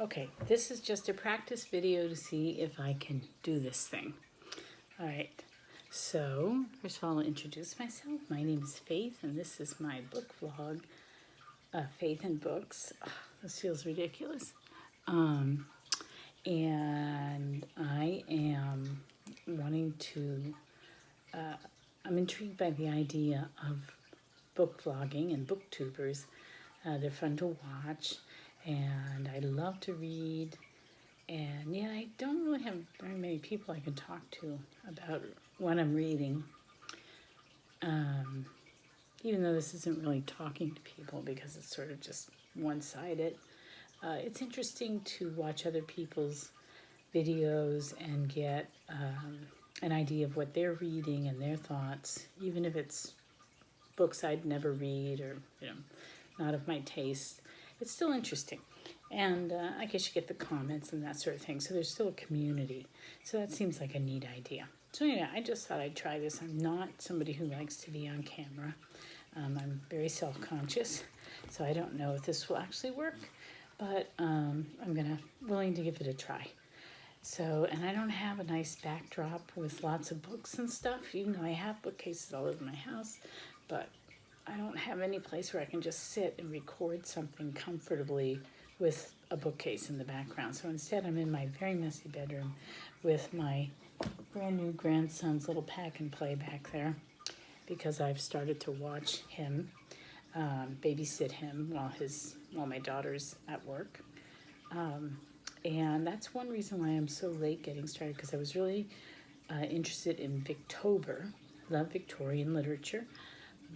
Okay, this is just a practice video to see if I can do this thing. All right, so first of all, I'll introduce myself. My name is Faith, and this is my book vlog, Faith and Books. Oh, this feels ridiculous. And I am wanting to, I'm intrigued by the idea of book vlogging and booktubers. They're fun to watch, and I love to read, and yeah, I don't really have very many people I can talk to about what I'm reading, even though this isn't really talking to people because it's sort of just one-sided. It's interesting to watch other people's videos and get an idea of what they're reading and their thoughts, even if it's books I'd never read or, not of my taste. It's still interesting. And I guess you get the comments and that sort of thing. So there's still a community. So that seems like a neat idea. So anyway, I just thought I'd try this. I'm not somebody who likes to be on camera. I'm very self-conscious. So I don't know if this will actually work. But I'm willing to give it a try. So, and I don't have a nice backdrop with lots of books and stuff, even though I have bookcases all over my house. But I don't have any place where I can just sit and record something comfortably with a bookcase in the background. So instead, I'm in my very messy bedroom with my brand new grandson's little pack and play back there, because I've started to watch him, babysit him while my daughter's at work. And that's one reason why I'm so late getting started, because I was really interested in Victober. I love Victorian literature.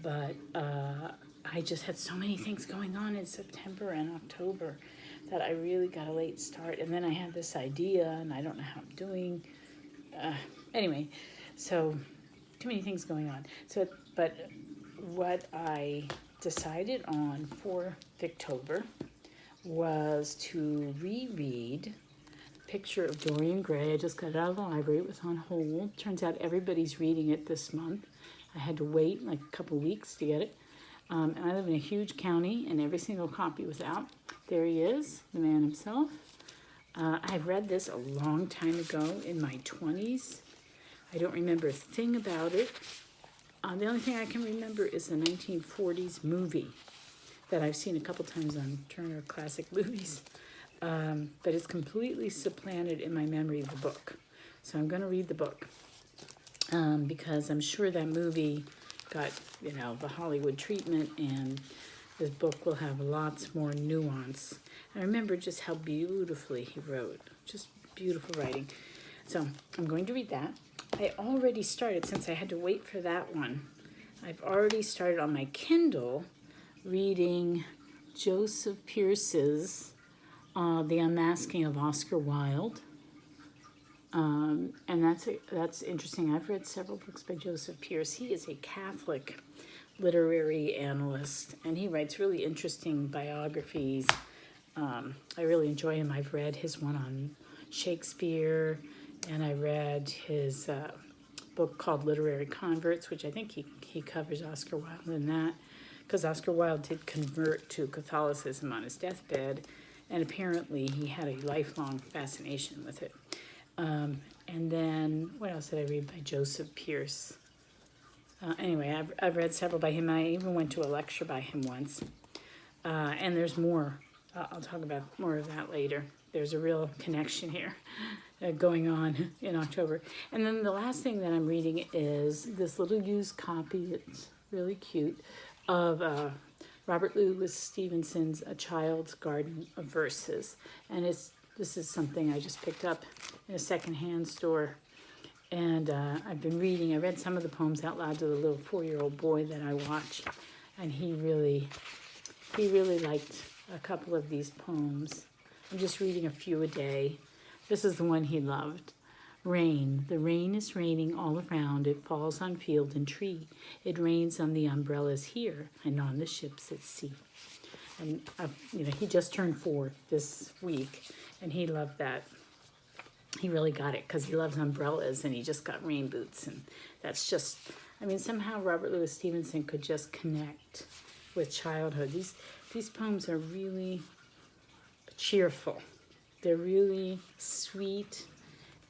But I just had so many things going on in September and October that I really got a late start. And then I had this idea, and I don't know how I'm doing. Anyway, so too many things going on. So, but what I decided on for Victober was to reread Picture of Dorian Gray. I just got it out of the library. It was on hold. Turns out everybody's reading it this month. I had to wait like a couple weeks to get it. And I live in a huge county, and every single copy was out. There he is, the man himself. I've read this a long time ago in my 20s. I don't remember a thing about it. The only thing I can remember is the 1940s movie that I've seen a couple times on Turner Classic Movies. But it's completely supplanted in my memory the book. So I'm going to read the book. Because I'm sure that movie got, the Hollywood treatment, and this book will have lots more nuance. I remember just how beautifully he wrote, just beautiful writing. So I'm going to read that. I already started, since I had to wait for that one, I've already started on my Kindle reading Joseph Pearce's The Unmasking of Oscar Wilde. And that's interesting. I've read several books by Joseph Pearce. He is a Catholic literary analyst, and he writes really interesting biographies. I really enjoy him. I've read his one on Shakespeare, and I read his book called Literary Converts, which I think he covers Oscar Wilde in that, because Oscar Wilde did convert to Catholicism on his deathbed, and apparently he had a lifelong fascination with it. And then, what else did I read by Joseph Pearce? Anyway, I've read several by him. I even went to a lecture by him once. And there's more. I'll talk about more of that later. There's a real connection here going on in October. And then the last thing that I'm reading is this little used copy. It's really cute, of Robert Louis Stevenson's A Child's Garden of Verses. And this is something I just picked up in a secondhand store, and I've been reading. I read some of the poems out loud to the little 4-year-old boy that I watch, and he really liked a couple of these poems. I'm just reading a few a day. This is the one he loved. Rain. The rain is raining all around. It falls on field and tree. It rains on the umbrellas here and on the ships at sea. And he just turned 4 this week, and he loved that. He really got it because he loves umbrellas, and he just got rain boots, and that's just, somehow Robert Louis Stevenson could just connect with childhood. These poems are really cheerful. They're really sweet,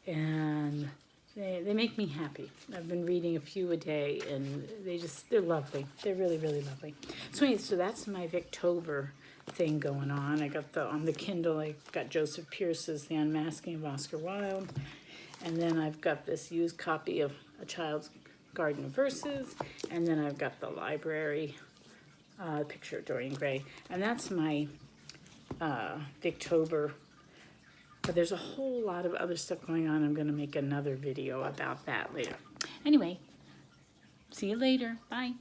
and they make me happy. I've been reading a few a day, and they're lovely. They're really, really lovely. So anyway, so that's my Victober thing going on. I got on the Kindle, I got Joseph Pearce's The Unmasking of Oscar Wilde, and then I've got this used copy of A Child's Garden of Verses, and then I've got the library picture of Dorian Gray, and that's my Victober. But there's a whole lot of other stuff going on. I'm going to make another video about that later. Anyway, see you later. Bye.